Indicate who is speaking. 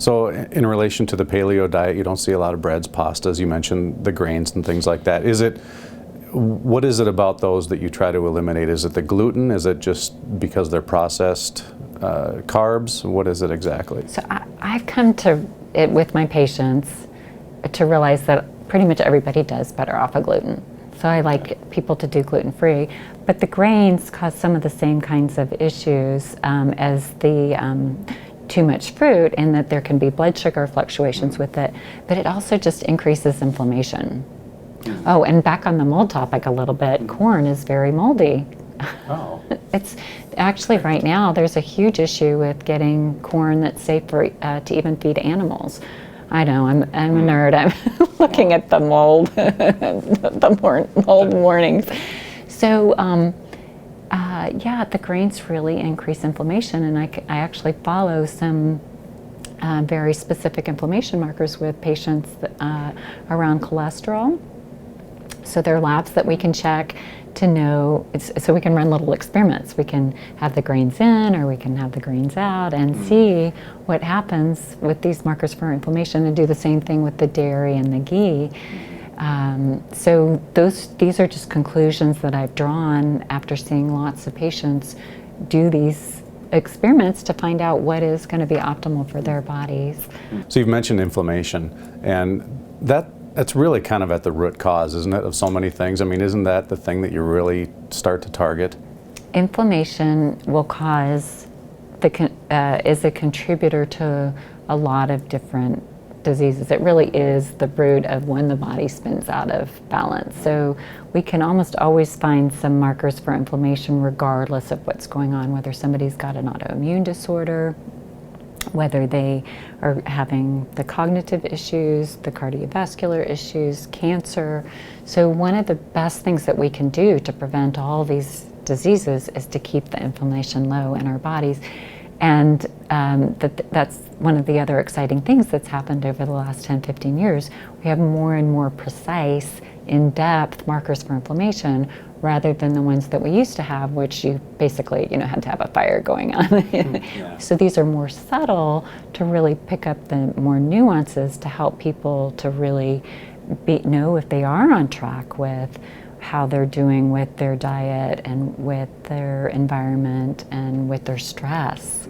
Speaker 1: So in relation to the paleo diet, you don't see a lot of breads, pastas, you mentioned the grains and things like that. What is it about those that you try to eliminate? Is it the gluten? Is it just because they're processed carbs? What is it exactly?
Speaker 2: So I've come to it with my patients to realize that pretty much everybody does better off of gluten. So I like people to do gluten-free, but the grains cause some of the same kinds of issues as the too much fruit, in that there can be blood sugar fluctuations with it, but it also just increases inflammation. Oh, and back on the mold topic a little bit, corn is very moldy.
Speaker 1: Oh.
Speaker 2: It's actually right now there's a huge issue with getting corn that's safe for to even feed animals. I know, I'm a nerd. I'm looking at the mold, mold warnings. So, yeah, the grains really increase inflammation, and I actually follow some very specific inflammation markers with patients around cholesterol. So there are labs that we can check to know, so we can run little experiments. We can have the grains in, or we can have the grains out, and see what happens with these markers for inflammation, and do the same thing with the dairy and the ghee. So these are just conclusions that I've drawn after seeing lots of patients do these experiments to find out what is going to be optimal for their bodies.
Speaker 1: So you've mentioned inflammation, and that's really kind of at the root cause, isn't it, of so many things? I mean, isn't that the thing that you really start to target?
Speaker 2: Inflammation will cause is a contributor to a lot of different diseases. It really is the root of when the body spins out of balance. So we can almost always find some markers for inflammation regardless of what's going on, whether somebody's got an autoimmune disorder, whether they are having the cognitive issues, the cardiovascular issues, cancer. So one of the best things that we can do to prevent all these diseases is to keep the inflammation low in our bodies. And that's one of the other exciting things that's happened over the last 10, 15 years. We have more and more precise, in-depth markers for inflammation, rather than the ones that we used to have, which you basically, had to have a fire going on.
Speaker 1: Yeah.
Speaker 2: So these are more subtle to really pick up the more nuances to help people to really know if they are on track with how they're doing with their diet and with their environment and with their stress.